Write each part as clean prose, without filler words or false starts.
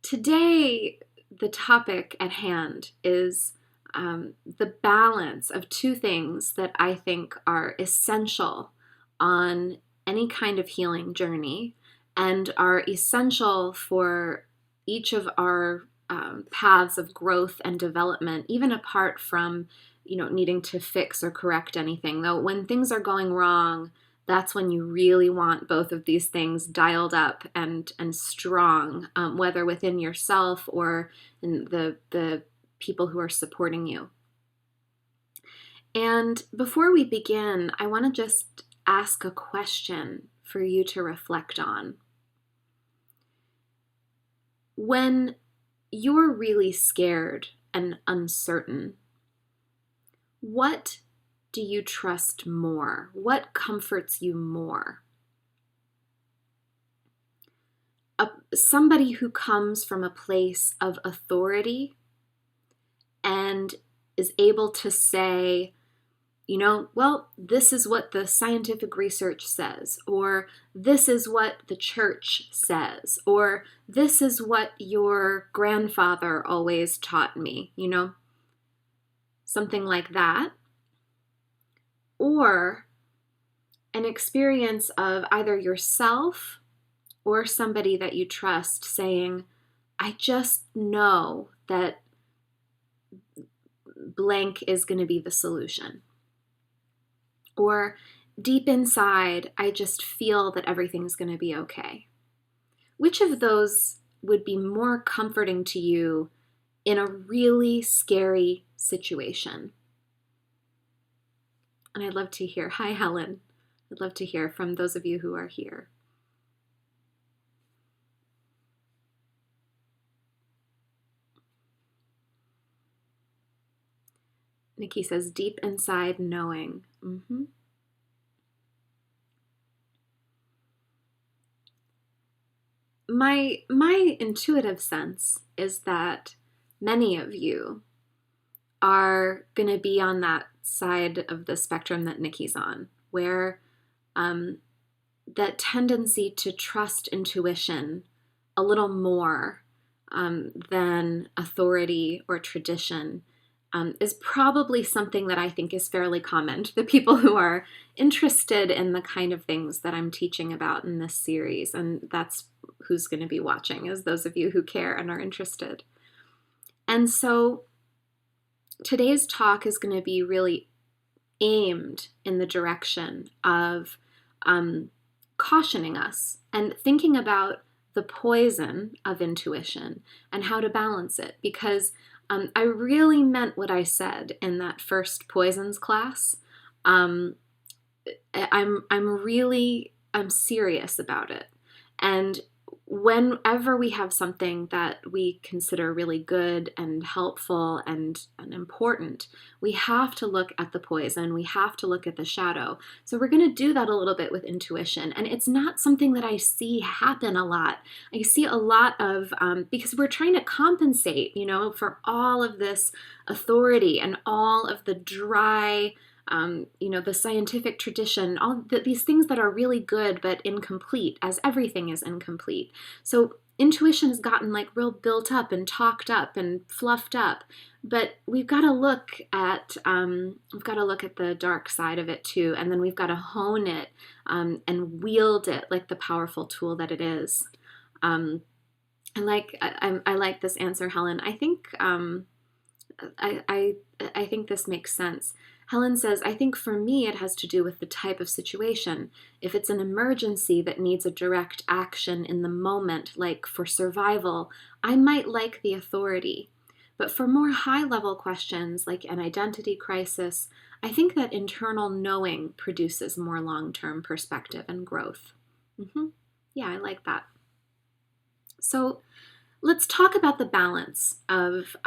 Today, the topic at hand is the balance of two things that I think are essential on any kind of healing journey and are essential for each of our paths of growth and development, even apart from needing to fix or correct anything. Though when things are going wrong, that's when you really want both of these things dialed up and strong, whether within yourself or in the people who are supporting you. And before we begin, I want to just ask a question for you to reflect on. When you're really scared and uncertain, what do you trust more? What comforts you more? Somebody who comes from a place of authority and is able to say, well, this is what the scientific research says, or this is what the church says, or this is what your grandfather always taught me, something like that. Or an experience of either yourself or somebody that you trust saying, I just know that blank is going to be the solution. Or deep inside, I just feel that everything's going to be okay. Which of those would be more comforting to you in a really scary situation? And I'd love to hear. Hi, Helen. I'd love to hear from those of you who are here. Nikki says, deep inside knowing. My intuitive sense is that many of you are going to be on that side of the spectrum that Nikki's on, where that tendency to trust intuition a little more than authority or tradition is probably something that I think is fairly common to the people who are interested in the kind of things that I'm teaching about in this series. And that's who's going to be watching, is those of you who care and are interested. And so today's talk is going to be really aimed in the direction of cautioning us and thinking about the poison of intuition and how to balance it, because I really meant what I said in that first poisons class. I'm serious about it. And whenever we have something that we consider really good and helpful and important, we have to look at the poison. We have to look at the shadow. So we're going to do that a little bit with intuition. And it's not something that I see happen a lot. I see a lot of, because we're trying to compensate, for all of this authority and all of the dry, the scientific tradition, all these things that are really good but incomplete, as everything is incomplete. So intuition has gotten real built up and talked up and fluffed up, but we've got to look at the dark side of it too, and then we've got to hone it and wield it like the powerful tool that it is. I like this answer, Helen. I think I think this makes sense. Helen says, I think for me it has to do with the type of situation. If it's an emergency that needs a direct action in the moment, like for survival, I might like the authority. But for more high-level questions, like an identity crisis, I think that internal knowing produces more long-term perspective and growth. Yeah, I like that. So let's talk about the balance of,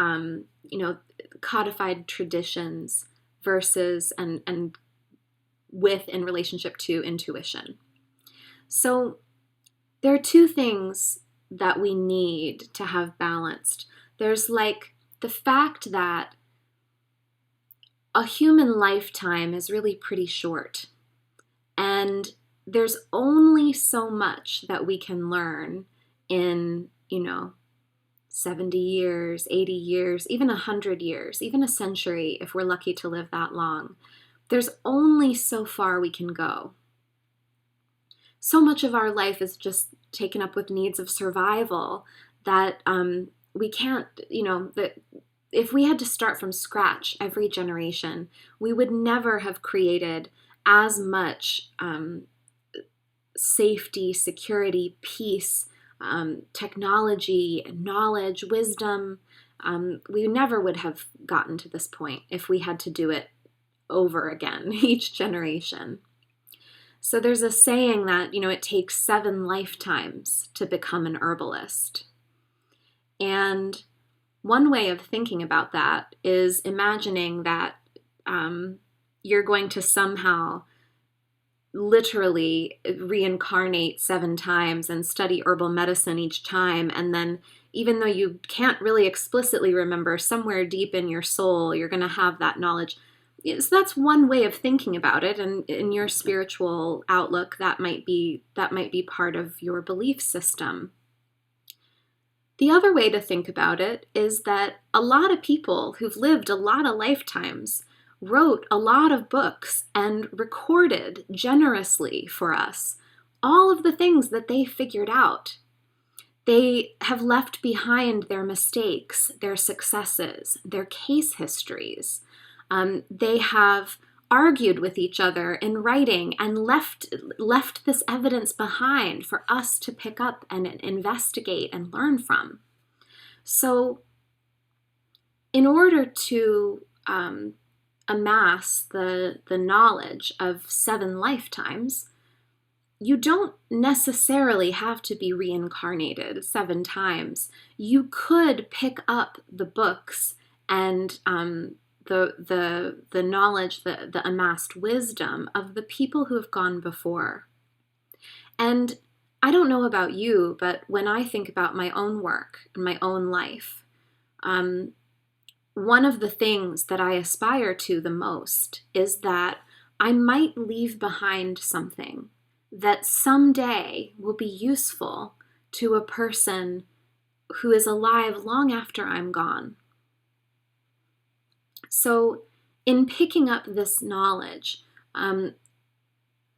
codified traditions versus and with in relationship to intuition. So there are two things that we need to have balanced. There's the fact that a human lifetime is really pretty short, and there's only so much that we can learn in, 70 years, 80 years, even 100 years, even a century, if we're lucky to live that long, there's only so far we can go. So much of our life is just taken up with needs of survival that we can't, that if we had to start from scratch every generation, we would never have created as much safety, security, peace, technology, knowledge, wisdom. We never would have gotten to this point if we had to do it over again, each generation. So there's a saying that, it takes 7 lifetimes to become an herbalist. And one way of thinking about that is imagining that you're going to somehow literally reincarnate 7 times and study herbal medicine each time. And then even though you can't really explicitly remember, somewhere deep in your soul, you're going to have that knowledge. So that's one way of thinking about it. And in your spiritual outlook, that might be part of your belief system. The other way to think about it is that a lot of people who've lived a lot of lifetimes wrote a lot of books and recorded generously for us all of the things that they figured out. They have left behind their mistakes, their successes, their case histories. They have argued with each other in writing and left this evidence behind for us to pick up and investigate and learn from. So in order to amass the knowledge of 7 lifetimes, you don't necessarily have to be reincarnated 7 times. You could pick up the books and the knowledge, the amassed wisdom of the people who have gone before. And I don't know about you, but when I think about my own work and my own life, one of the things that I aspire to the most is that I might leave behind something that someday will be useful to a person who is alive long after I'm gone. So in picking up this knowledge,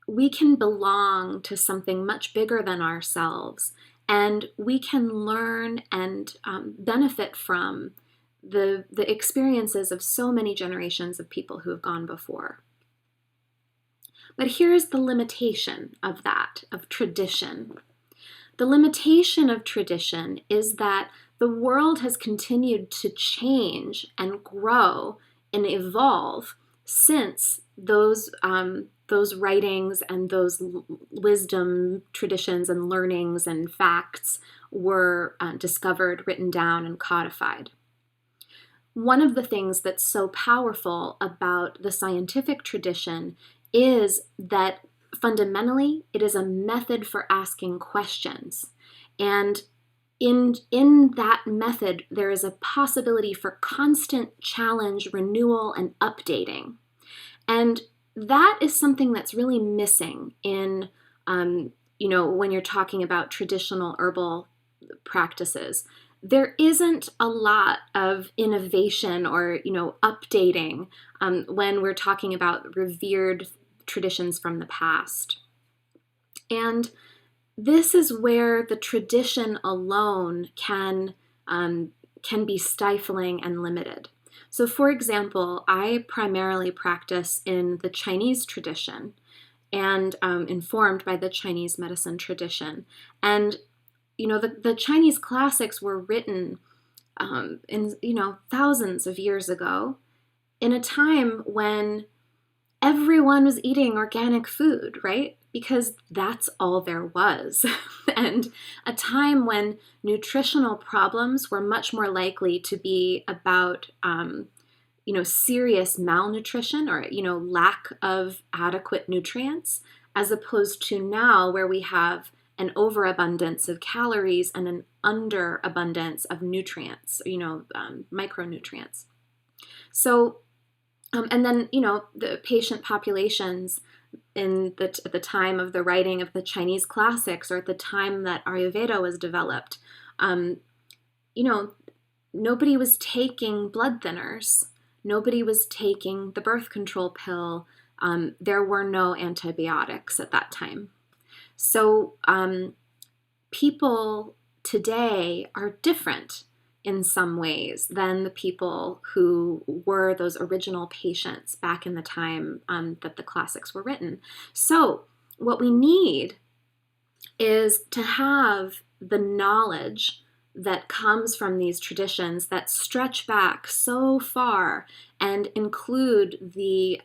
we can belong to something much bigger than ourselves, and we can learn and benefit from the experiences of so many generations of people who have gone before. But here's the limitation of that, of tradition. The limitation of tradition is that the world has continued to change and grow and evolve since those writings and those wisdom traditions and learnings and facts were discovered, written down, and codified. One of the things that's so powerful about the scientific tradition is that fundamentally it is a method for asking questions. And in that method, there is a possibility for constant challenge, renewal, and updating. And that is something that's really missing in, when you're talking about traditional herbal practices. There isn't a lot of innovation or, updating when we're talking about revered traditions from the past. And this is where the tradition alone can be stifling and limited. So, for example, I primarily practice in the Chinese tradition and informed by the Chinese medicine tradition. And, the Chinese classics were written in, thousands of years ago in a time when everyone was eating organic food, right? Because that's all there was. And a time when nutritional problems were much more likely to be about, serious malnutrition or, lack of adequate nutrients, as opposed to now where we have an overabundance of calories and an underabundance of nutrients, micronutrients. So, and then, the patient populations at the time of the writing of the Chinese classics, or at the time that Ayurveda was developed, you know, nobody was taking blood thinners. Nobody was taking the birth control pill. There were no antibiotics at that time. So people today are different in some ways than the people who were those original patients back in the time that the classics were written. So what we need is to have the knowledge that comes from these traditions that stretch back so far and include the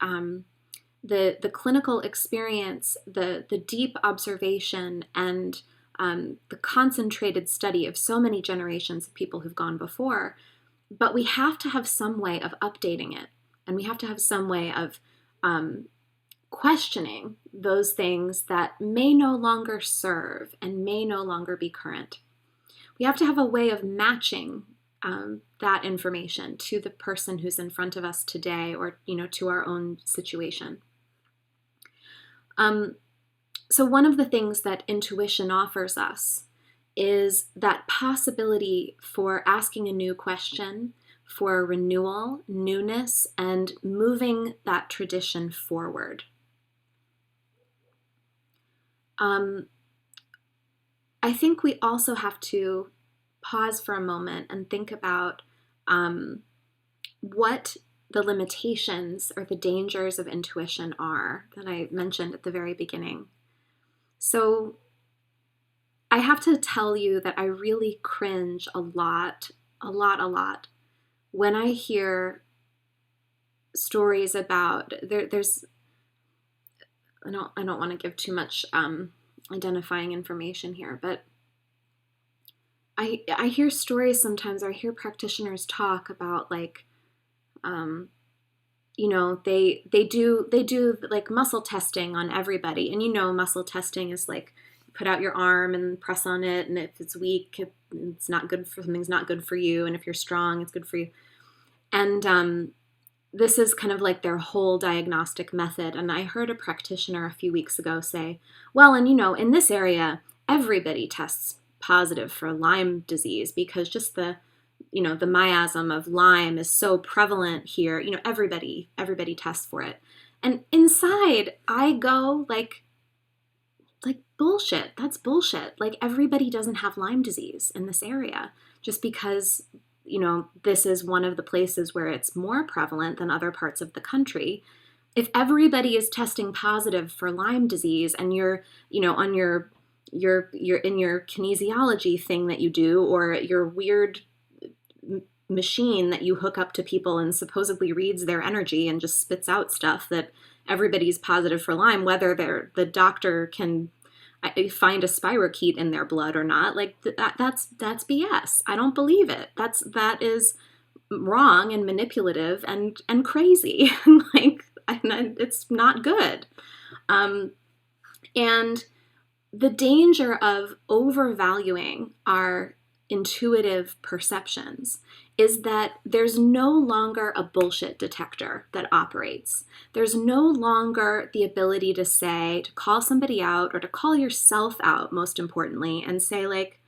clinical experience, the deep observation, and the concentrated study of so many generations of people who've gone before. But we have to have some way of updating it, and we have to have some way of questioning those things that may no longer serve and may no longer be current. We have to have a way of matching that information to the person who's in front of us today, or to our own situation. So one of the things that intuition offers us is that possibility for asking a new question, for renewal, newness, and moving that tradition forward. I think we also have to pause for a moment and think about what the limitations or the dangers of intuition are that I mentioned at the very beginning. So I have to tell you that I really cringe a lot, when I hear stories about, there's, I don't want to give too much identifying information here, but I hear stories sometimes, or I hear practitioners talk about like, they do like muscle testing on everybody, and muscle testing is like put out your arm and press on it, and if it's weak, it's not good for something's not good for you, and if you're strong, it's good for you. And this is kind of like their whole diagnostic method. And I heard a practitioner a few weeks ago say, well, and in this area, everybody tests positive for Lyme disease because just the miasm of Lyme is so prevalent here. Everybody tests for it. And inside I go like bullshit. That's bullshit. Like, everybody doesn't have Lyme disease in this area just because this is one of the places where it's more prevalent than other parts of the country. If everybody is testing positive for Lyme disease, and you're on your in your kinesiology thing that you do, or your weird machine that you hook up to people and supposedly reads their energy and just spits out stuff that everybody's positive for Lyme, whether the doctor can find a spirochete in their blood or not, like that's BS. I don't believe it. That is wrong and manipulative and crazy. It's not good. And the danger of overvaluing our intuitive perceptions is that there's no longer a bullshit detector that operates. There's no longer the ability to call somebody out, or to call yourself out, most importantly, and say like,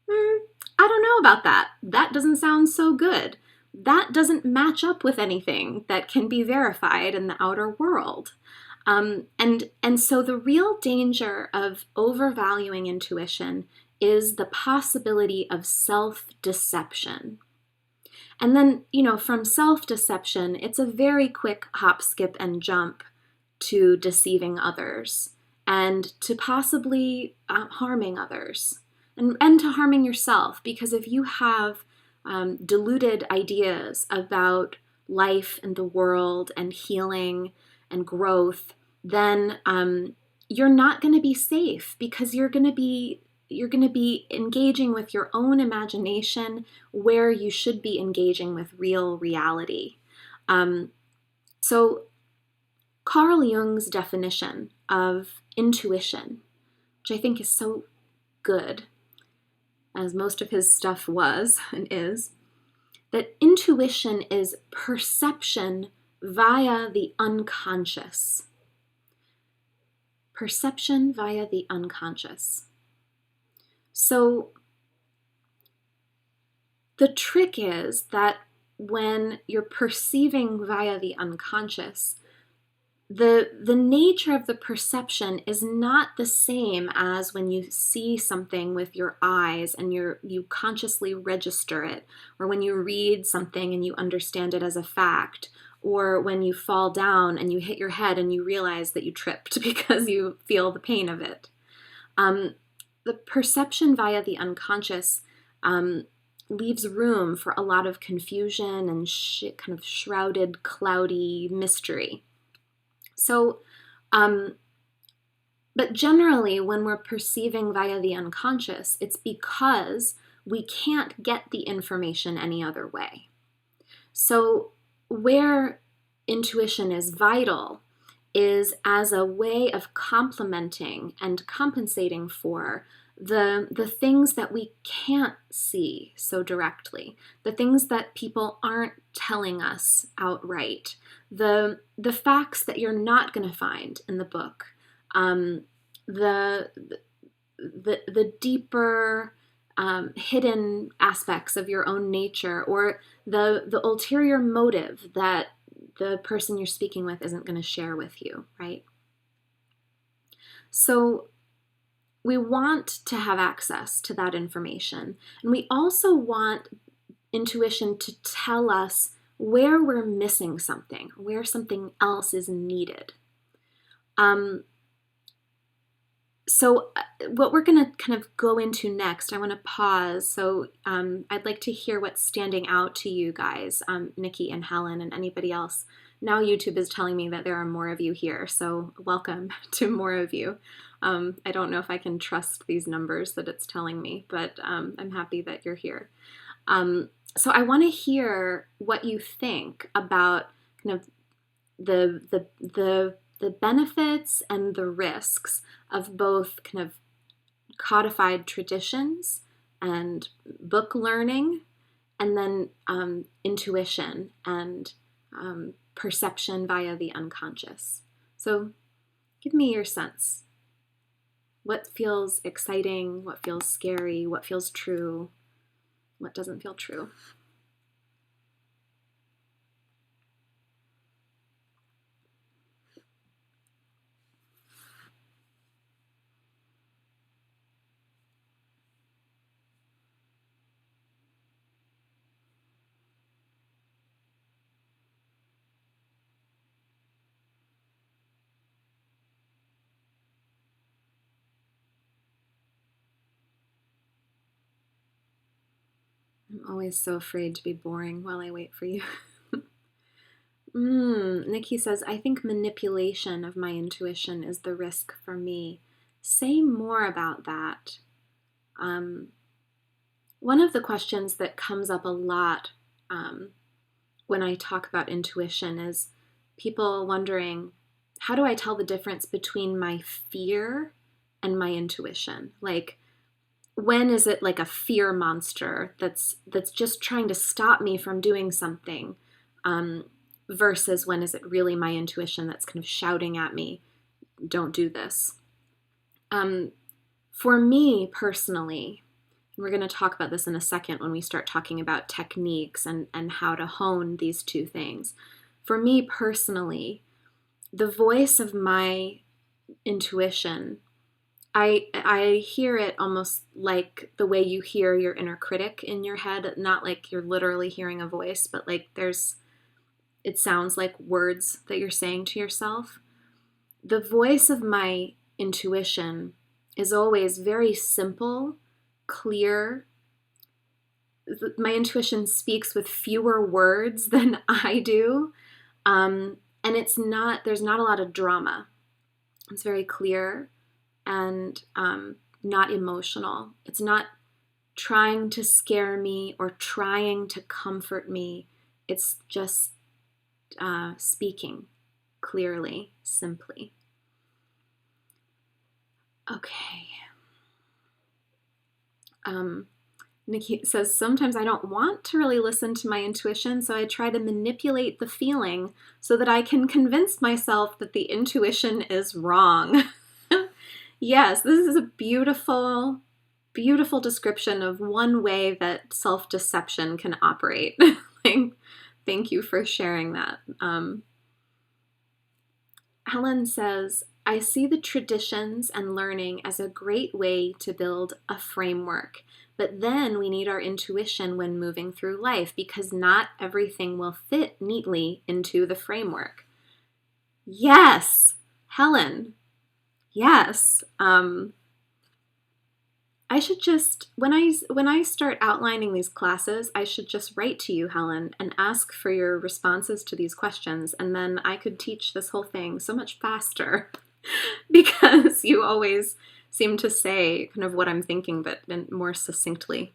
I don't know about that. That doesn't sound so good. That doesn't match up with anything that can be verified in the outer world. And so the real danger of overvaluing intuition is the possibility of self-deception. And then, from self-deception, it's a very quick hop, skip, and jump to deceiving others, and to possibly harming others, and to harming yourself. Because if you have deluded ideas about life and the world and healing and growth, then you're not going to be safe, because you're going to be engaging with your own imagination where you should be engaging with real reality. So Carl Jung's definition of intuition, which I think is so good, as most of his stuff was and is, that intuition is perception via the unconscious. perception via the unconscious. So the trick is that when you're perceiving via the unconscious, the nature of the perception is not the same as when you see something with your eyes and you consciously register it, or when you read something and you understand it as a fact, or when you fall down and you hit your head and you realize that you tripped because you feel the pain of it. The perception via the unconscious leaves room for a lot of confusion and kind of shrouded, cloudy mystery. So, but generally, when we're perceiving via the unconscious, it's because we can't get the information any other way. So, where intuition is vital is as a way of complementing and compensating for the things that we can't see so directly, the things that people aren't telling us outright, the facts that you're not going to find in the book, the deeper hidden aspects of your own nature, or the ulterior motive that the person you're speaking with isn't going to share with you, right? So we want to have access to that information. And we also want intuition to tell us where we're missing something, where something else is needed. So what we're going to kind of go into next, I want to pause. So I'd like to hear what's standing out to you guys, Nikki and Helen and anybody else. Now YouTube is telling me that there are more of you here, so welcome to more of you. I don't know if I can trust these numbers that it's telling me, but I'm happy that you're here. So I want to hear what you think about kind of the benefits and the risks of both kind of codified traditions and book learning, and then intuition and perception via the unconscious. So give me your sense. What feels exciting? What feels scary? What feels true? What doesn't feel true? I'm always so afraid to be boring while I wait for you. Nikki says, I think manipulation of my intuition is the risk for me. Say more about that. One of the questions that comes up a lot when I talk about intuition is people wondering, how do I tell the difference between my fear and my intuition? Like, when is it like a fear monster that's just trying to stop me from doing something, versus when is it really my intuition that's kind of shouting at me, don't do this? For me personally, and we're going to talk about this in a second when we start talking about techniques and how to hone these two things. For me personally, the voice of my intuition, I hear it almost like the way you hear your inner critic in your head, not like you're literally hearing a voice, but like it sounds like words that you're saying to yourself. The voice of my intuition is always very simple, clear. My intuition speaks with fewer words than I do. And there's not a lot of drama. It's very clear and not emotional. It's not trying to scare me or trying to comfort me. It's just speaking clearly, simply. Okay. Nikki says, sometimes I don't want to really listen to my intuition, so I try to manipulate the feeling so that I can convince myself that the intuition is wrong. Yes, this is a beautiful, beautiful description of one way that self-deception can operate. Like, thank you for sharing that. Helen says, I see the traditions and learning as a great way to build a framework, but then we need our intuition when moving through life because not everything will fit neatly into the framework. Yes, Helen, yes. I should just when I start outlining these classes, I should just write to you, Helen, and ask for your responses to these questions, and then I could teach this whole thing so much faster because you always seem to say kind of what I'm thinking, but more succinctly.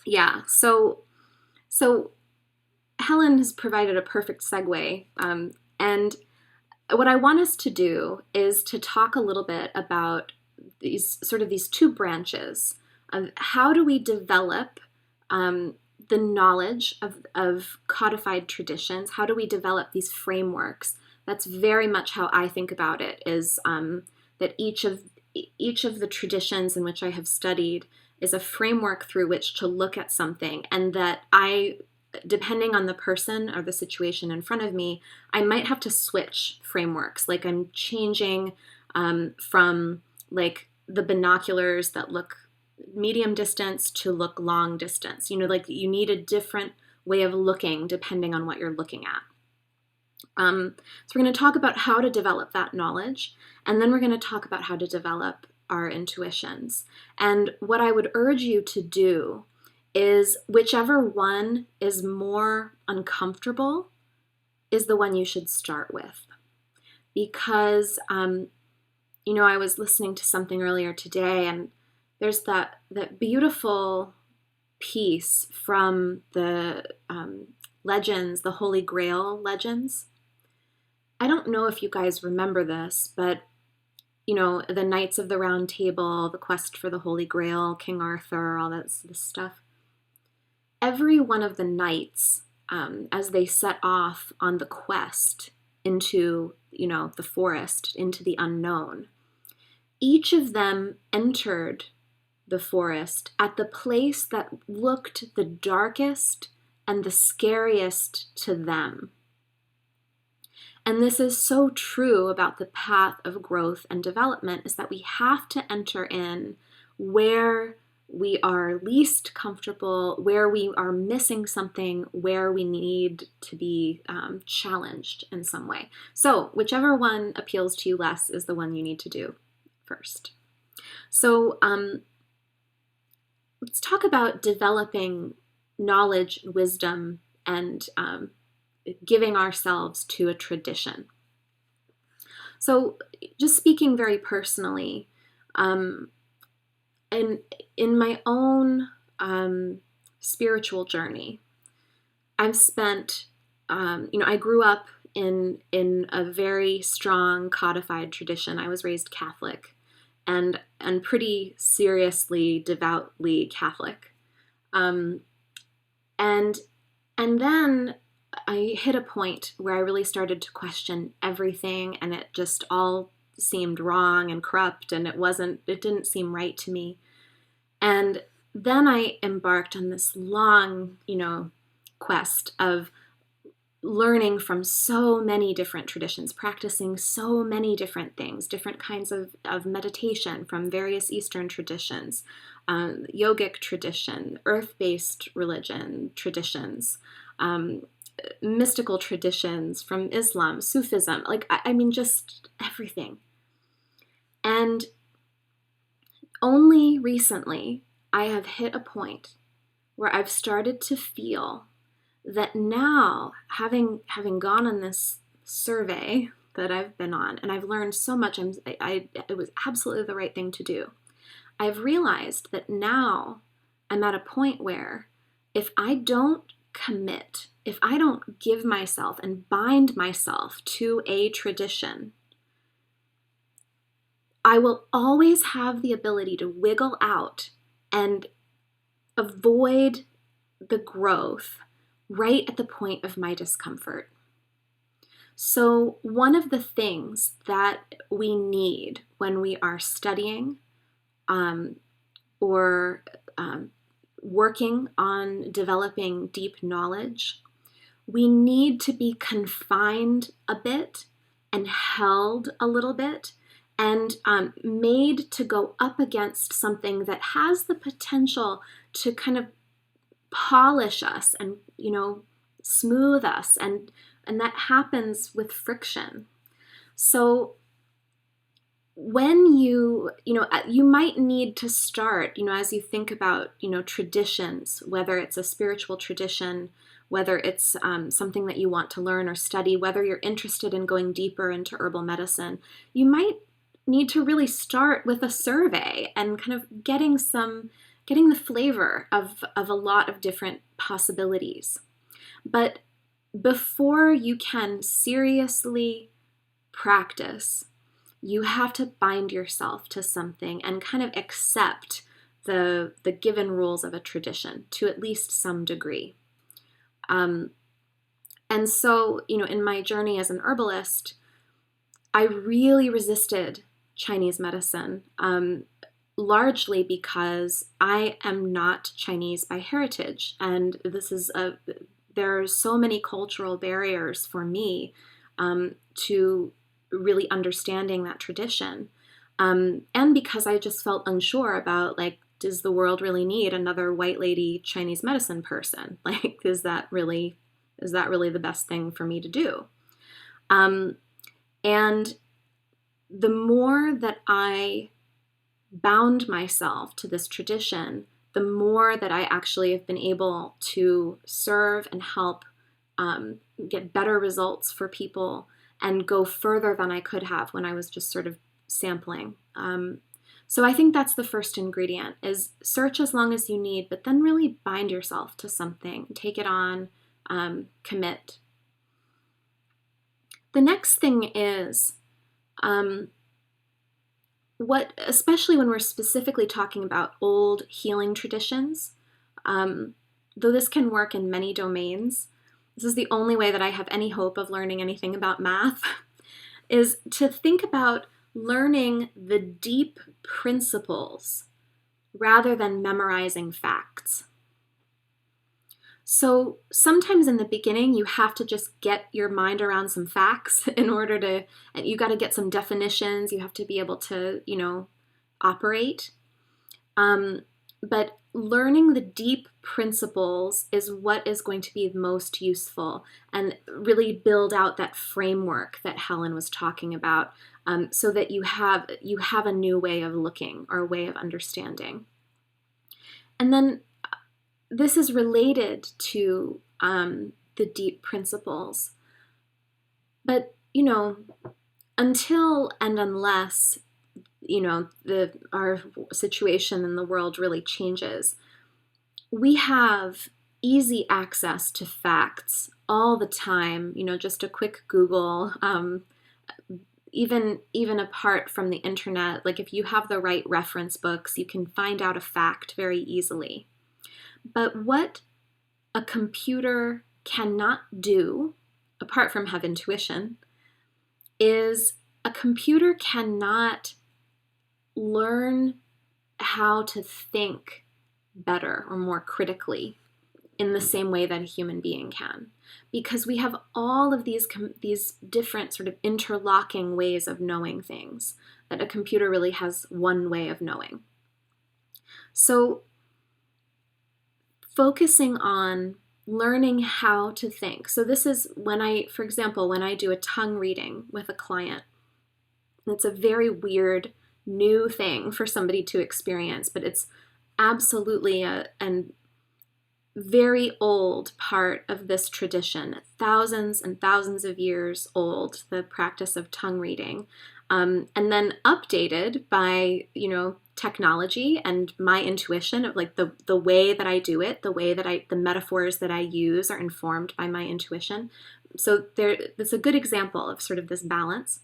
Yeah. So Helen has provided a perfect segue, and what I want us to do is to talk a little bit about these two branches of how do we develop the knowledge of codified traditions. How do we develop these frameworks? That's very much how I think about it, is that each of the traditions in which I have studied is a framework through which to look at something, and that depending on the person or the situation in front of me, I might have to switch frameworks. Like I'm changing from like the binoculars that look medium distance to look long distance. Like you need a different way of looking depending on what you're looking at. So we're going to talk about how to develop that knowledge, and then we're going to talk about how to develop our intuitions. And what I would urge you to do is whichever one is more uncomfortable is the one you should start with. Because, I was listening to something earlier today, and there's that beautiful piece from the legends, the Holy Grail legends. I don't know if you guys remember this, but the Knights of the Round Table, the quest for the Holy Grail, King Arthur, all this stuff. Every one of the knights, as they set off on the quest into, the forest, into the unknown, each of them entered the forest at the place that looked the darkest and the scariest to them. And this is so true about the path of growth and development, is that we have to enter in where we are least comfortable, where we are missing something, where we need to be challenged in some way. So whichever one appeals to you less is the one you need to do first. So let's talk about developing knowledge, wisdom, and giving ourselves to a tradition. So just speaking very personally, in my own spiritual journey, I've spent, I grew up in a very strong codified tradition. I was raised Catholic, and pretty seriously, devoutly Catholic. And then I hit a point where I really started to question everything, and it just all seemed wrong and corrupt, and it didn't seem right to me. And then I embarked on this long, quest of learning from so many different traditions, practicing so many different things, different kinds of meditation from various Eastern traditions, yogic tradition, earth-based religion traditions, mystical traditions from Islam, Sufism, just everything. And only recently I have hit a point where I've started to feel that now, having gone on this survey that I've been on, and I've learned so much, it was absolutely the right thing to do. I've realized that now I'm at a point where if I don't commit, if I don't give myself and bind myself to a tradition, I will always have the ability to wiggle out and avoid the growth right at the point of my discomfort. So one of the things that we need when we are studying um, or working on developing deep knowledge, we need to be confined a bit and held a little bit and made to go up against something that has the potential to kind of polish us and, smooth us. And that happens with friction. So when you might need to start, as you think about, traditions, whether it's a spiritual tradition, whether it's something that you want to learn or study, whether you're interested in going deeper into herbal medicine, you might need to really start with a survey and kind of getting the flavor of a lot of different possibilities. But before you can seriously practice, you have to bind yourself to something and kind of accept the given rules of a tradition to at least some degree. And so, in my journey as an herbalist, I really resisted Chinese medicine, largely because I am not Chinese by heritage. And there are so many cultural barriers for me to really understanding that tradition. And because I just felt unsure about, like, does the world really need another white lady Chinese medicine person? Like, is that really the best thing for me to do? And the more that I bound myself to this tradition, the more that I actually have been able to serve and help get better results for people and go further than I could have when I was just sort of sampling. So I think that's the first ingredient, is search as long as you need, but then really bind yourself to something, take it on, commit. The next thing is especially when we're specifically talking about old healing traditions, though this can work in many domains, this is the only way that I have any hope of learning anything about math, is to think about learning the deep principles rather than memorizing facts. So sometimes in the beginning, you have to just get your mind around some facts and you got to get some definitions. You have to be able to, operate. But learning the deep principles is what is going to be most useful and really build out that framework that Helen was talking about, so that you have a new way of looking or a way of understanding. And then this is related to the deep principles. But, until and unless, our situation in the world really changes, we have easy access to facts all the time, just a quick Google, even apart from the internet. Like, if you have the right reference books, you can find out a fact very easily. But what a computer cannot do, apart from have intuition, is a computer cannot learn how to think better or more critically in the same way that a human being can. Because we have all of these different sort of interlocking ways of knowing things that a computer really has one way of knowing. So focusing on learning how to think. So this is for example, when I do a tongue reading with a client, it's a very weird new thing for somebody to experience, but it's absolutely a very old part of this tradition, thousands and thousands of years old, the practice of tongue reading, and then updated by, technology and my intuition of, like, the way that I do it, the metaphors that I use are informed by my intuition. So it's a good example of sort of this balance.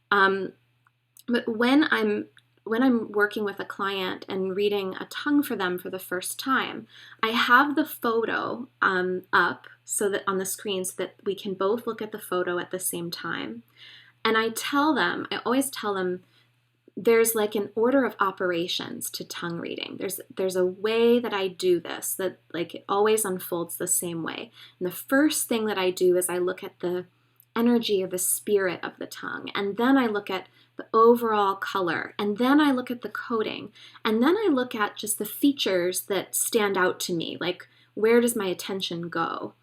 But when I'm when I'm working with a client and reading a tongue for them for the first time, I have the photo up so that on the screen so that we can both look at the photo at the same time. And I always tell them, there's like an order of operations to tongue reading. There's a way that I do this that like it always unfolds the same way. And the first thing that I do is I look at the energy or the spirit of the tongue, and then I look at the overall color, and then I look at the coating, and then I look at just the features that stand out to me, like where does my attention go?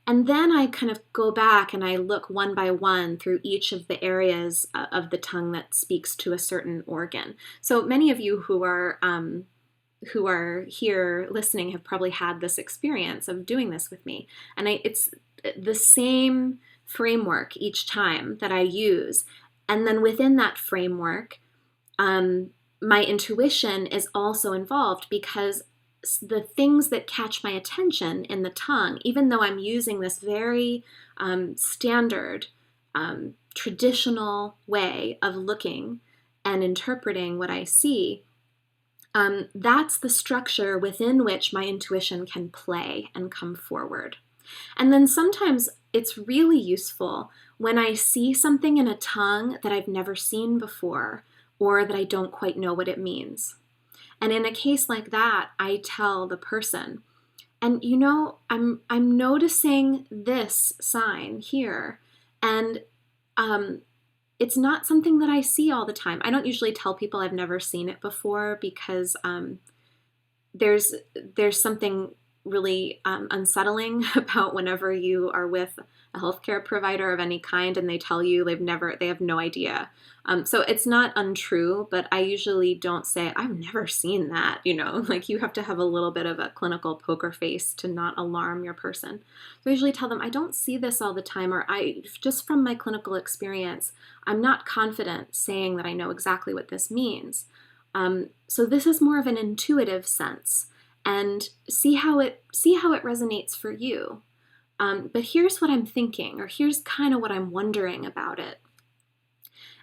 And then I kind of go back and I look one by one through each of the areas of the tongue that speaks to a certain organ. So many of you who are here listening have probably had this experience of doing this with me. And it's the same framework each time that I use. And then within that framework, my intuition is also involved, because the things that catch my attention in the tongue, even though I'm using this very standard, traditional way of looking and interpreting what I see, that's the structure within which my intuition can play and come forward. And then sometimes it's really useful when I see something in a tongue that I've never seen before, or that I don't quite know what it means. And in a case like that, I tell the person, and I'm noticing this sign here, and it's not something that I see all the time. I don't usually tell people I've never seen it before, because there's something really unsettling about whenever you are with a healthcare provider of any kind and they tell you they have no idea. So it's not untrue, but I usually don't say, I've never seen that, like you have to have a little bit of a clinical poker face to not alarm your person. So I usually tell them, I don't see this all the time, or just from my clinical experience, I'm not confident saying that I know exactly what this means. So this is more of an intuitive sense, and see how it resonates for you. But here's what I'm thinking, or here's kind of what I'm wondering about it.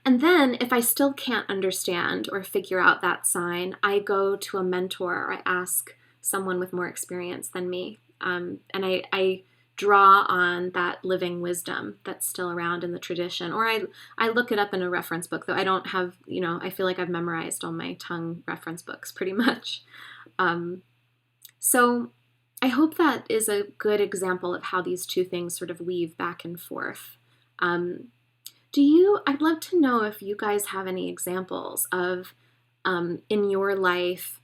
And then if I still can't understand or figure out that sign, I go to a mentor, or I ask someone with more experience than me. And I draw on that living wisdom that's still around in the tradition. Or I look it up in a reference book, though I don't have, I feel like I've memorized all my tongue reference books pretty much. So I hope that is a good example of how these two things sort of weave back and forth. I'd love to know if you guys have any examples of, in your life,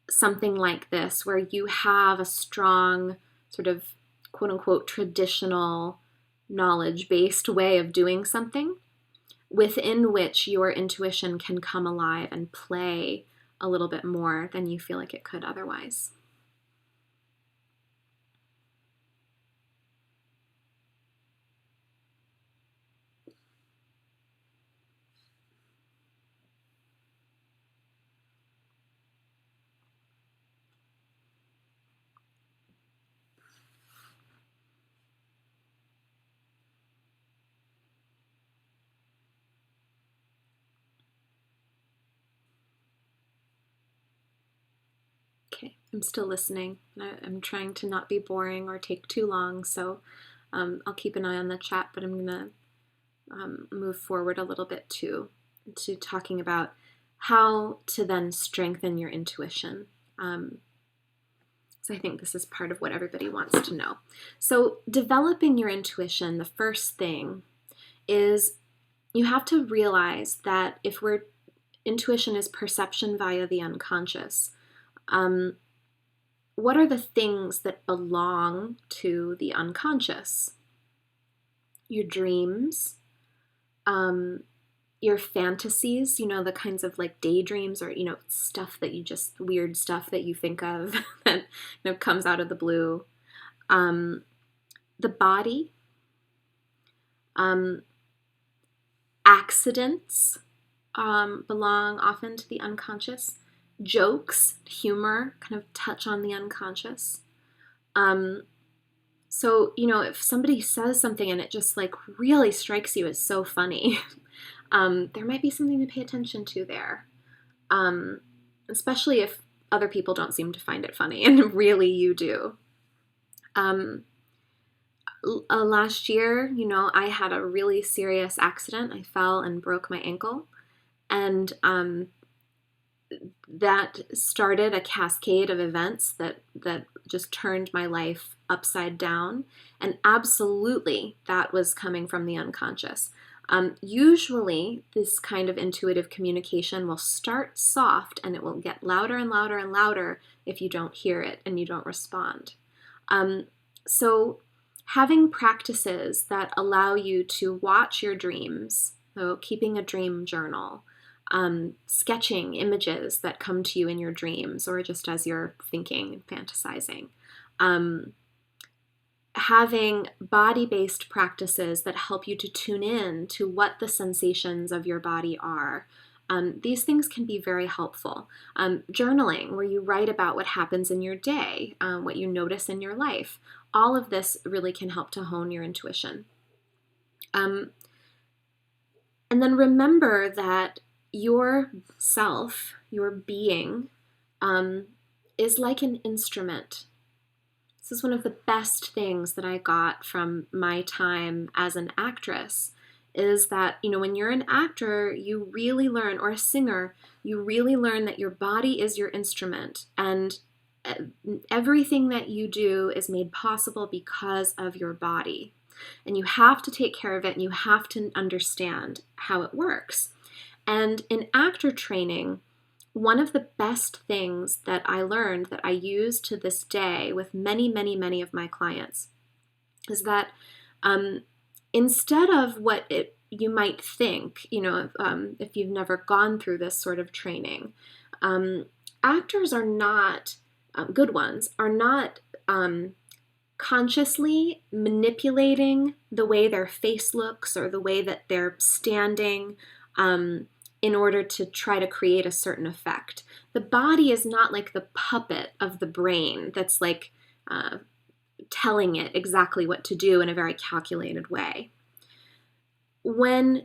something like this, where you have a strong sort of quote unquote traditional knowledge-based way of doing something within which your intuition can come alive and play a little bit more than you feel like it could otherwise. Okay, I'm still listening. I'm trying to not be boring or take too long, so I'll keep an eye on the chat, but I'm going to move forward a little bit to talking about how to then strengthen your intuition. So I think this is part of what everybody wants to know. So developing your intuition, the first thing is you have to realize that intuition is perception via the unconscious. What are the things that belong to the unconscious? Your dreams, your fantasies, the kinds of like daydreams, or, stuff that weird stuff that you think of that, comes out of the blue. The body, accidents, belong often to the unconscious. Jokes, humor, kind of touch on the unconscious. So, if somebody says something and it just like really strikes you as so funny, there might be something to pay attention to there. especially if other people don't seem to find it funny and really you do. Last year, I had a really serious accident. I fell and broke my ankle, and that started a cascade of events that just turned my life upside down. And absolutely, that was coming from the unconscious. Usually, this kind of intuitive communication will start soft and it will get louder and louder and louder if you don't hear it and you don't respond. So having practices that allow you to watch your dreams, so keeping a dream journal, sketching images that come to you in your dreams or just as you're thinking and fantasizing, having body-based practices that help you to tune in to what the sensations of your body are. These things can be very helpful. Journaling, where you write about what happens in your day, what you notice in your life. All of this really can help to hone your intuition. And then remember that your self, your being, is like an instrument. This is one of the best things that I got from my time as an actress, is that, when you're an actor, you really learn, or a singer, you really learn that your body is your instrument, and everything that you do is made possible because of your body. And you have to take care of it, and you have to understand how it works. And in actor training, one of the best things that I learned that I use to this day with many, many, many of my clients is that instead of what you might think, if you've never gone through this sort of training, actors are not, good ones, are not consciously manipulating the way their face looks or the way that they're standing in order to try to create a certain effect. The body is not like the puppet of the brain that's like telling it exactly what to do in a very calculated way. When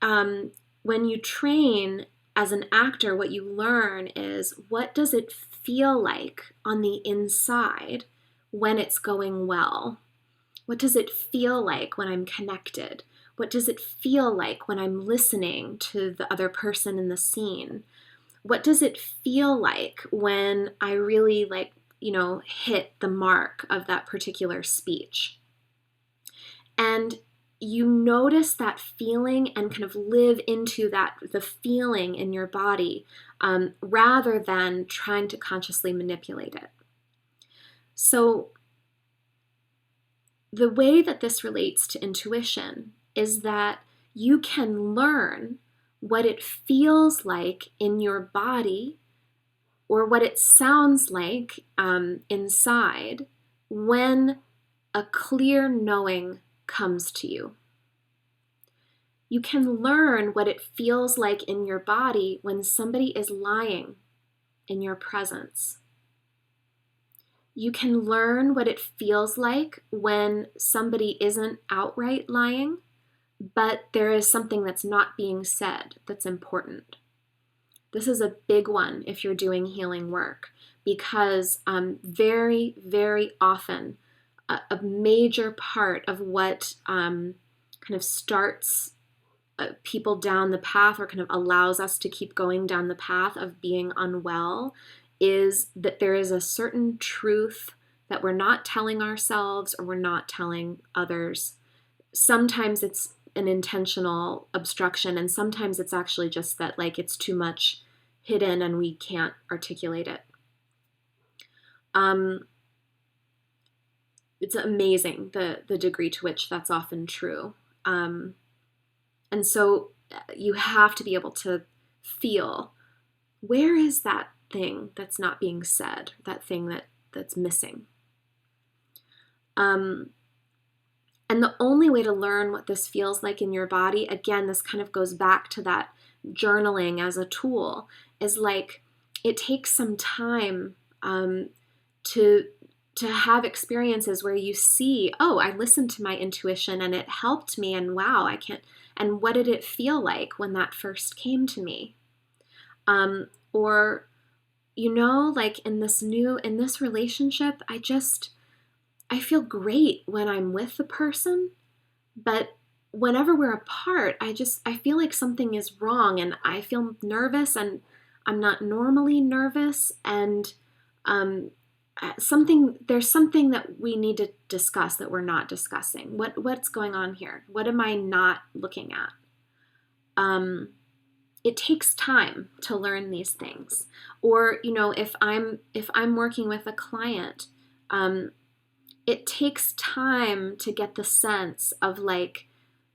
you train as an actor, what you learn is, what does it feel like on the inside when it's going well? What does it feel like when I'm connected? What does it feel like when I'm listening to the other person in the scene? What does it feel like when I really hit the mark of that particular speech? And you notice that feeling and kind of live into the feeling in your body rather than trying to consciously manipulate it. So the way that this relates to intuition is that you can learn what it feels like in your body or what it sounds like inside when a clear knowing comes to you. You can learn what it feels like in your body when somebody is lying in your presence. You can learn what it feels like when somebody isn't outright lying, but there is something that's not being said that's important. This is a big one if you're doing healing work, because very, very often a major part of what kind of starts people down the path, or kind of allows us to keep going down the path of being unwell, is that there is a certain truth that we're not telling ourselves or we're not telling others. Sometimes it's an intentional obstruction, and sometimes it's actually just that it's too much hidden and we can't articulate it. It's amazing the degree to which that's often true. And so you have to be able to feel, where is that thing that's not being said, that thing that's missing. And the only way to learn what this feels like in your body, again, this kind of goes back to that journaling as a tool, is it takes some time to have experiences where you see, oh, I listened to my intuition and it helped me, and wow, and what did it feel like when that first came to me? Or, like in this relationship, I feel great when I'm with the person, but whenever we're apart, I feel like something is wrong, and I feel nervous, and I'm not normally nervous, and um, there's something that we need to discuss that we're not discussing. What's going on here? What am I not looking at? It takes time to learn these things. Or, if I'm working with a client, it takes time to get the sense of like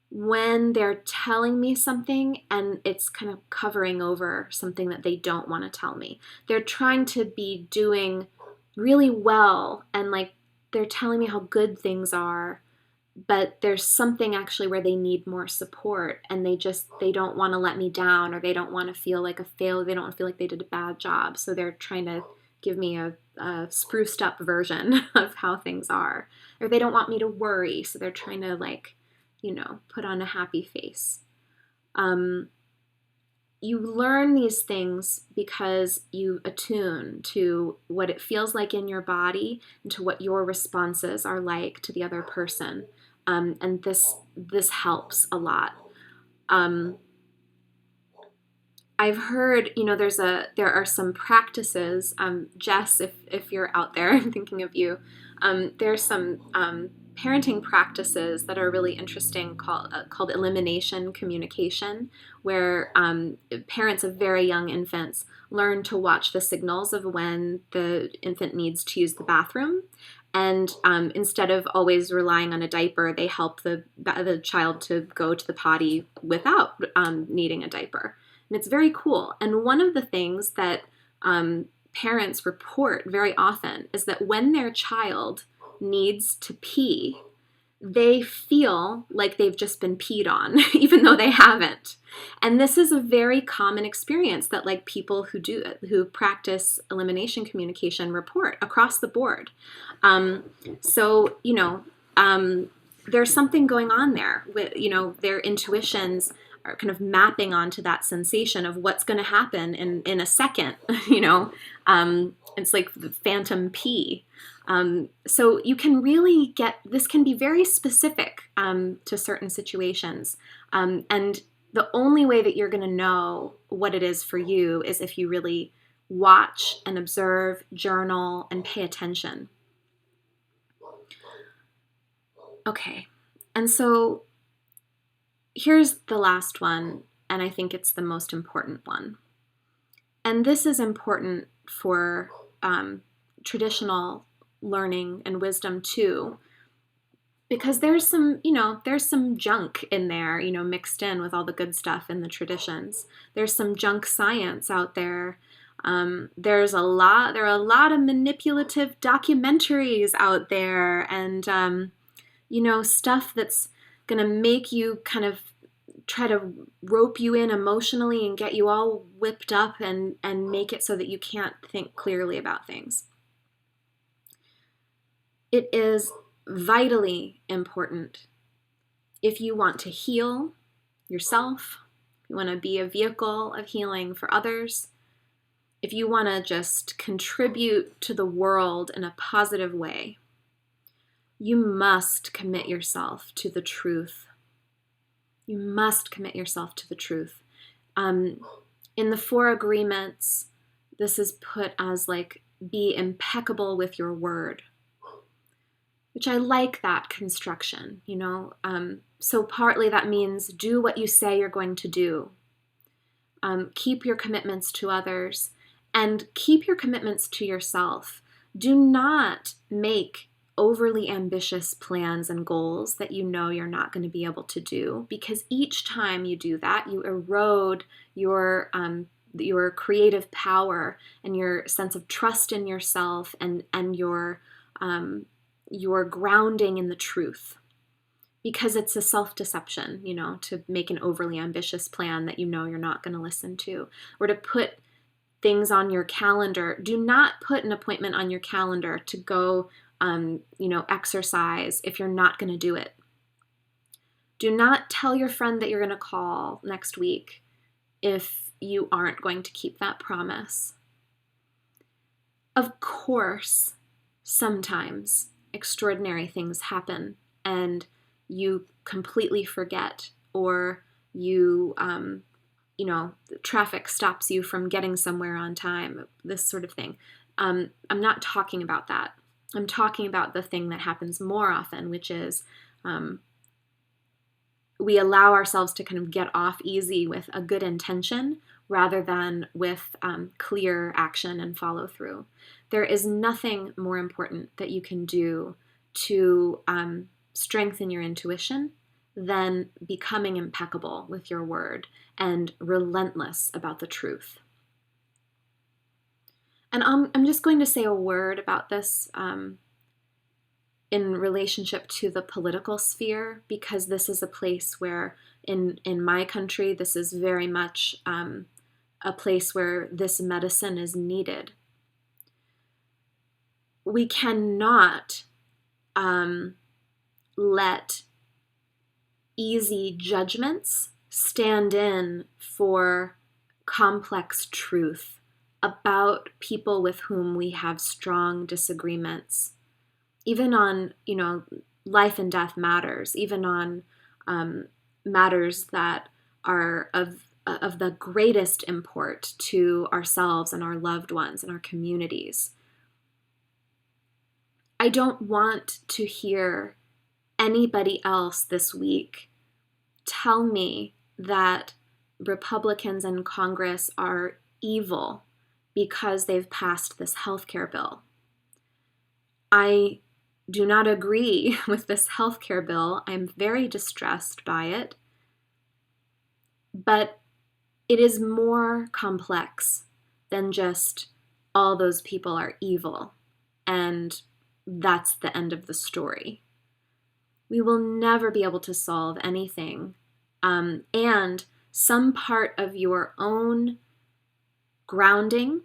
when they're telling me something and it's kind of covering over something that they don't want to tell me. They're trying to be doing really well, and like they're telling me how good things are, but there's something actually where they need more support, and they don't want to let me down, or they don't want to feel like a failure. They don't want to feel like they did a bad job. So they're trying to give me a spruced up version of how things are. Or they don't want me to worry. So they're trying to put on a happy face. You learn these things because you attune to what it feels like in your body and to what your responses are like to the other person. And this helps a lot. I've heard, there are some practices, Jess, if you're out there, I'm thinking of you. There's some parenting practices that are really interesting called elimination communication, where parents of very young infants learn to watch the signals of when the infant needs to use the bathroom. And instead of always relying on a diaper, they help the child to go to the potty without needing a diaper. And it's very cool. And one of the things that parents report very often is that when their child needs to pee, they feel like they've just been peed on, even though they haven't. And this is a very common experience that like people who practice elimination communication report across the board. So there's something going on there with, their intuitions are kind of mapping onto that sensation of what's going to happen in a second. It's like the phantom pee. So you can really this can be very specific to certain situations. And the only way that you're going to know what it is for you is if you really watch and observe, journal, and pay attention. Okay, and so here's the last one, and I think it's the most important one. And this is important for traditional learning and wisdom too, because there's some junk in there, mixed in with all the good stuff in the traditions. There's some junk science out there. There are a lot of manipulative documentaries out there, and stuff that's gonna make you kind of try to rope you in emotionally and get you all whipped up and make it so that you can't think clearly about things. It is vitally important if you want to heal yourself, if you want to be a vehicle of healing for others, if you want to just contribute to the world in a positive way, you must commit yourself to the truth. You must commit yourself to the truth. In the 4 agreements, this is put as like, be impeccable with your word, which I like that construction, So partly that means do what you say you're going to do. Keep your commitments to others, and keep your commitments to yourself. Do not make overly ambitious plans and goals that you're not going to be able to do, because each time you do that, you erode your creative power and your sense of trust in yourself and your grounding in the truth, because it's a self-deception, to make an overly ambitious plan that you're not going to listen to, or to put things on your calendar. Do not put an appointment on your calendar to go exercise if you're not going to do it. Do not tell your friend that you're going to call next week if you aren't going to keep that promise. Of course, sometimes extraordinary things happen and you completely forget, or traffic stops you from getting somewhere on time, this sort of thing. I'm not talking about that. I'm talking about the thing that happens more often, which is we allow ourselves to kind of get off easy with a good intention rather than with clear action and follow through. There is nothing more important that you can do to strengthen your intuition than becoming impeccable with your word and relentless about the truth. And I'm just going to say a word about this in relationship to the political sphere, because this is a place where in my country, this is very much a place where this medicine is needed. We cannot let easy judgments stand in for complex truth about people with whom we have strong disagreements, even on, life and death matters, even on matters that are of the greatest import to ourselves and our loved ones and our communities. I don't want to hear anybody else this week tell me that Republicans in Congress are evil because they've passed this healthcare bill. I do not agree with this healthcare bill. I'm very distressed by it. But it is more complex than just all those people are evil and that's the end of the story. We will never be able to solve anything. And some part of your own grounding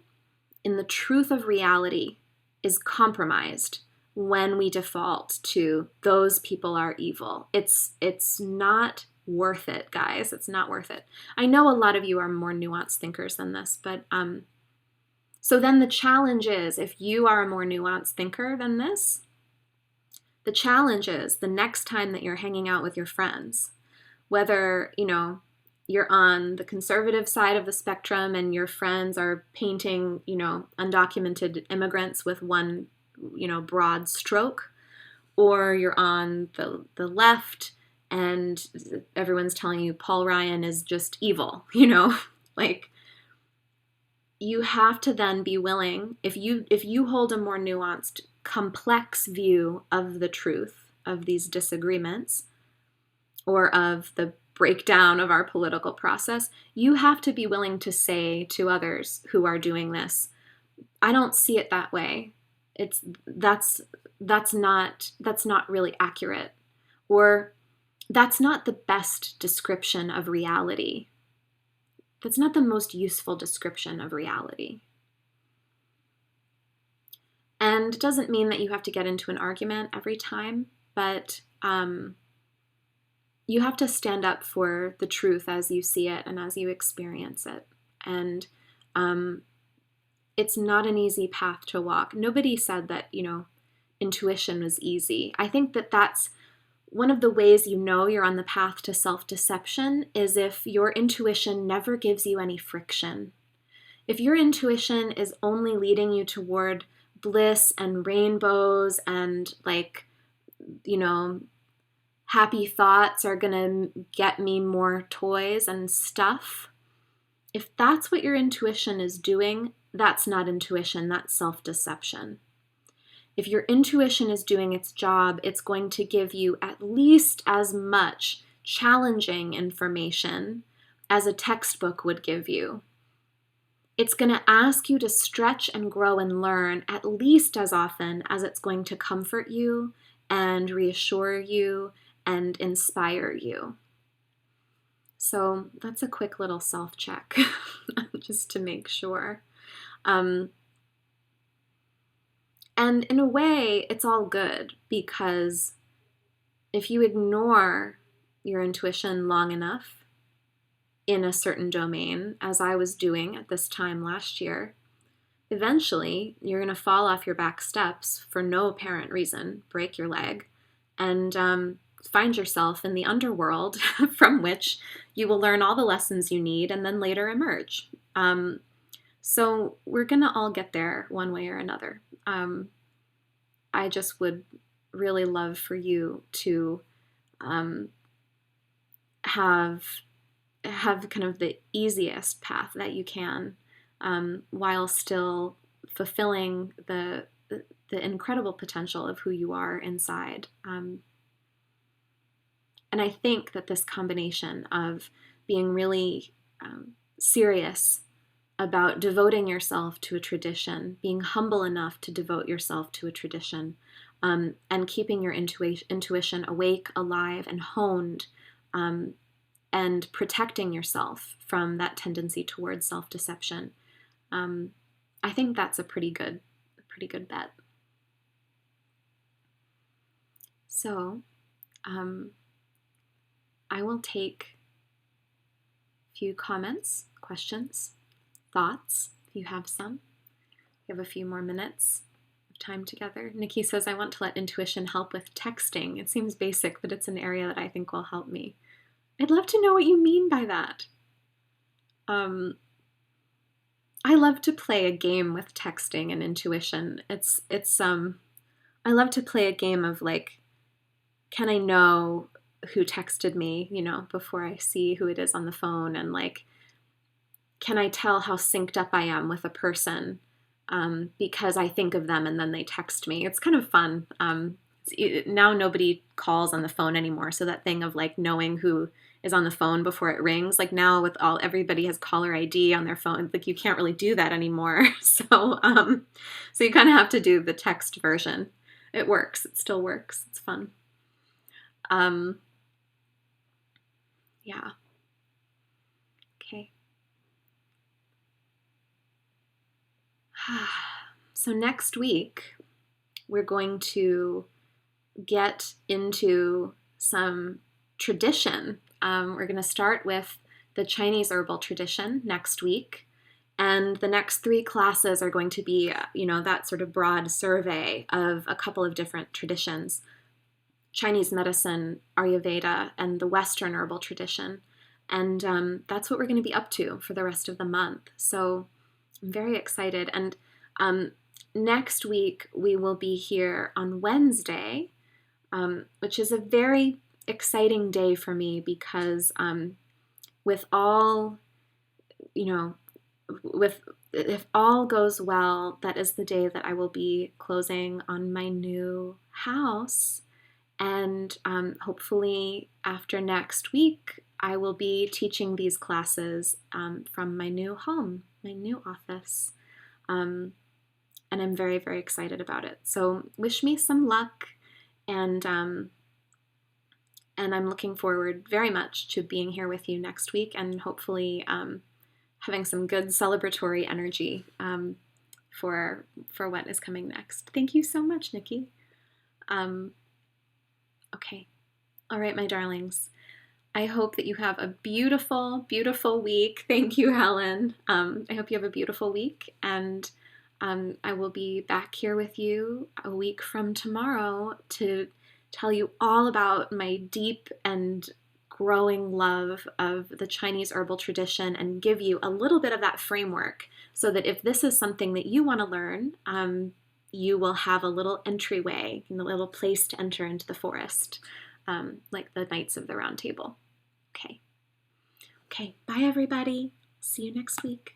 in the truth of reality is compromised when we default to those people are evil. It's not worth it, guys. It's not worth it. I know a lot of you are more nuanced thinkers than this, but so then the challenge is, if you are a more nuanced thinker than this, the challenge is the next time that you're hanging out with your friends, whether, you're on the conservative side of the spectrum and your friends are painting, undocumented immigrants with one, broad stroke, or you're on the left and everyone's telling you Paul Ryan is just evil, like you have to then be willing, if you hold a more nuanced, complex view of the truth of these disagreements or of the breakdown of our political process, you have to be willing to say to others who are doing this, I don't see it that way. That's not really accurate, or that's not the best description of reality. That's not the most useful description of reality. And it doesn't mean that you have to get into an argument every time, but you have to stand up for the truth as you see it and as you experience it. And it's not an easy path to walk. Nobody said that, intuition was easy. I think that that's one of the ways you're on the path to self-deception is if your intuition never gives you any friction. If your intuition is only leading you toward bliss and rainbows and happy thoughts are gonna get me more toys and stuff, if that's what your intuition is doing, that's not intuition, that's self-deception. If your intuition is doing its job, it's going to give you at least as much challenging information as a textbook would give you. It's going to ask you to stretch and grow and learn at least as often as it's going to comfort you and reassure you and inspire you. So that's a quick little self-check just to make sure. And in a way, it's all good, because if you ignore your intuition long enough, in a certain domain, as I was doing at this time last year, eventually you're going to fall off your back steps for no apparent reason, break your leg, and find yourself in the underworld from which you will learn all the lessons you need and then later emerge. So we're going to all get there one way or another. I just would really love for you to have kind of the easiest path that you can, while still fulfilling the incredible potential of who you are inside. And I think that this combination of being really serious about devoting yourself to a tradition, being humble enough to devote yourself to a tradition, and keeping your intuition awake, alive, and honed, and protecting yourself from that tendency towards self-deception. I think that's a pretty good bet. So, I will take a few comments, questions, thoughts, if you have some. We have a few more minutes of time together. Nikki says, I want to let intuition help with texting. It seems basic, but it's an area that I think will help me. I'd love to know what you mean by that. I love to play a game with texting and intuition. I love to play a game of like, can I know who texted me, before I see who it is on the phone, and like, can I tell how synced up I am with a person because I think of them and then they text me? It's kind of fun. Now nobody calls on the phone anymore, so that thing of like knowing who is on the phone before it rings, like now with everybody has caller ID on their phone, like you can't really do that anymore. So you kind of have to do the text version. It works. It still works. It's fun. Yeah. Okay. So next week, we're going to get into some tradition. We're going to start with the Chinese herbal tradition next week. And the next 3 classes are going to be, that sort of broad survey of a couple of different traditions: Chinese medicine, Ayurveda, and the Western herbal tradition. And that's what we're going to be up to for the rest of the month. So I'm very excited. And next week, we will be here on Wednesday, which is a very exciting day for me because if all goes well, that is the day that I will be closing on my new house. And hopefully after next week, I will be teaching these classes from my new home, my new office. And I'm very, very excited about it. So wish me some luck, and I'm looking forward very much to being here with you next week, and hopefully having some good celebratory energy for what is coming next. Thank you so much, Nikki. Okay. All right, my darlings. I hope that you have a beautiful, beautiful week. Thank you, Helen. I hope you have a beautiful week, and I will be back here with you a week from tomorrow to tell you all about my deep and growing love of the Chinese herbal tradition and give you a little bit of that framework so that if this is something that you want to learn, you will have a little entryway and a little place to enter into the forest, like the Knights of the Round Table. Okay. Bye, everybody. See you next week.